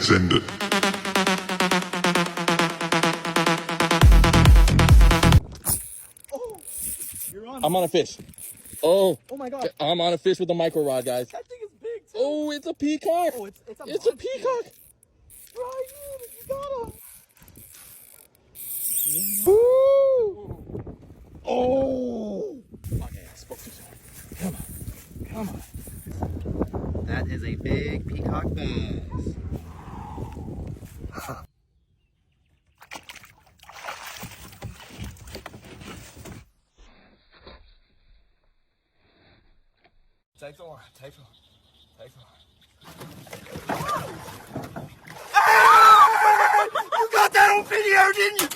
Let's end it. Oh, you're on. I'm on a fish. Oh. Oh my God. I'm on a fish with a micro rod, guys. That thing is big too. Oh, it's a peacock. Oh, it's a It's a monster. peacock. Ryan, you got him. Woo! Oh. Okay, I spoke too soon. Come on. That is a big peacock bass. Take the line. Take the line. Take the line. You got that on video, didn't you?